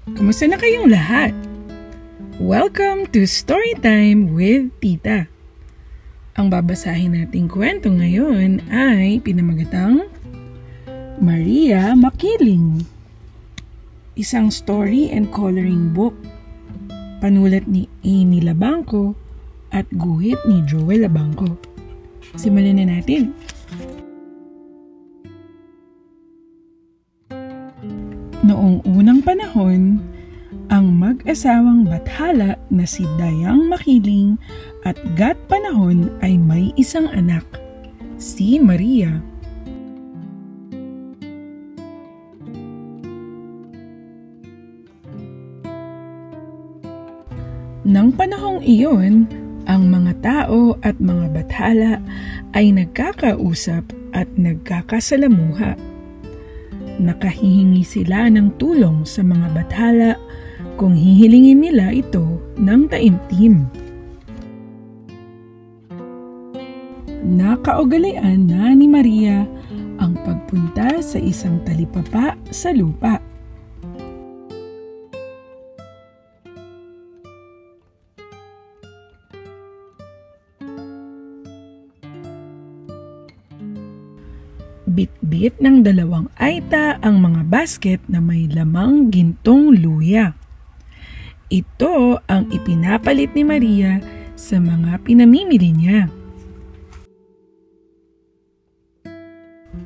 Kumusta na kayong lahat? Welcome to Storytime with Tita. Ang babasahin nating kwento ngayon ay pinamagatang Maria Makiling. Isang story and coloring book. Panulat ni Amy Labangco at guhit ni Joel Labangco. Simulan na natin. Noong unang panahon, ang mag-asawang bathala na si Dayang Makiling at Gat Panahon ay may isang anak, si Maria. Nang panahong iyon, ang mga tao at mga bathala ay nagkakausap at nagkakasalamuha. Nakahihingi sila ng tulong sa mga bathala kung hihilingin nila ito ng taimtim. Nakaugalian na ni Maria ang pagpunta sa isang talipapa sa lupa. Bit-bit ng dalawang aita ang mga basket na may lamang gintong luya. Ito ang ipinapalit ni Maria sa mga pinamimili niya.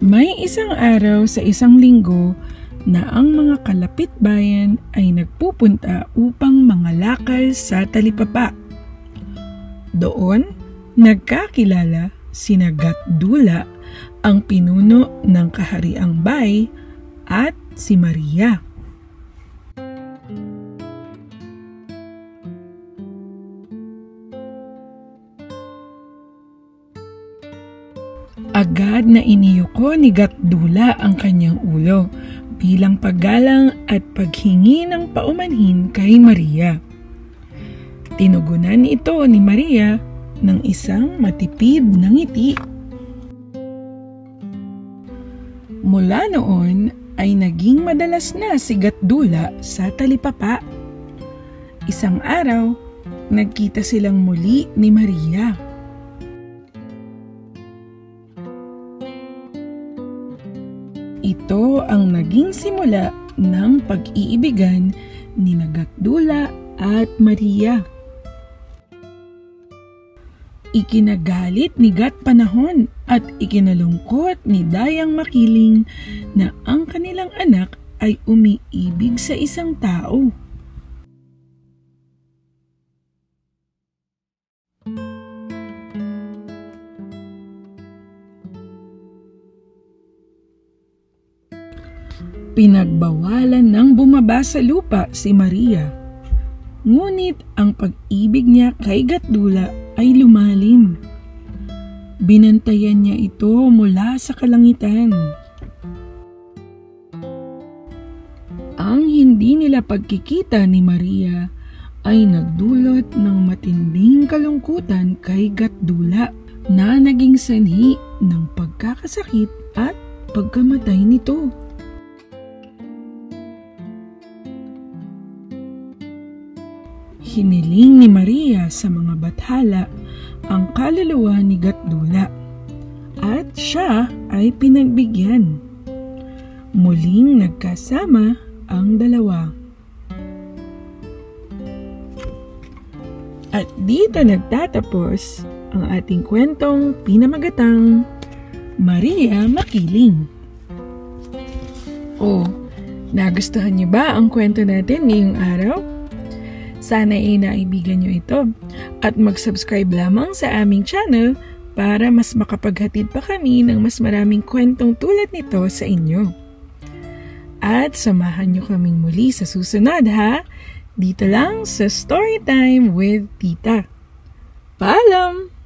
May isang araw sa isang linggo na ang mga kalapit bayan ay nagpupunta upang mangalakal sa talipapa. Doon, nagkakilala sina Gat Dula, ang pinuno ng kahariang Bay, at si Maria. Agad na iniyuko ni Gat Dula ang kanyang ulo bilang paggalang at paghingi ng paumanhin kay Maria. Tinugunan ito ni Maria ng isang matipid na ngiti. Mula noon ay naging madalas na si Gat Dula sa talipapa. Isang araw, nagkita silang muli ni Maria. Ito ang naging simula ng pag-iibigan ni Gat Dula at Maria. Ikinagalit ni Gat Panahon at ikinalungkot ni Dayang Makiling na ang kanilang anak ay umiibig sa isang tao. Pinagbawalan ng bumaba sa lupa si Maria. Ngunit ang pag-ibig niya kay Gat Dula ay lumalim. Binantayan niya ito mula sa kalangitan. Ang hindi nila pagkikita ni Maria ay nagdulot ng matinding kalungkutan kay Gat Dula na naging sanhi ng pagkakasakit at pagkamatay nito. Hiniling ni Maria sa mga bathala ang kaluluwa ni Gat Dula at siya ay pinagbigyan. Muling nagkasama ang dalawa. At dito nagtatapos ang ating kwentong pinamagatang Maria Makiling. Nagustuhan niyo ba ang kwento natin ngayong araw? Sana ay naibigan nyo ito at mag-subscribe lamang sa aming channel para mas makapaghatid pa kami ng mas maraming kwentong tulad nito sa inyo. At samahan nyo kaming muli sa susunod ha, dito lang sa Storytime with Tita. Paalam!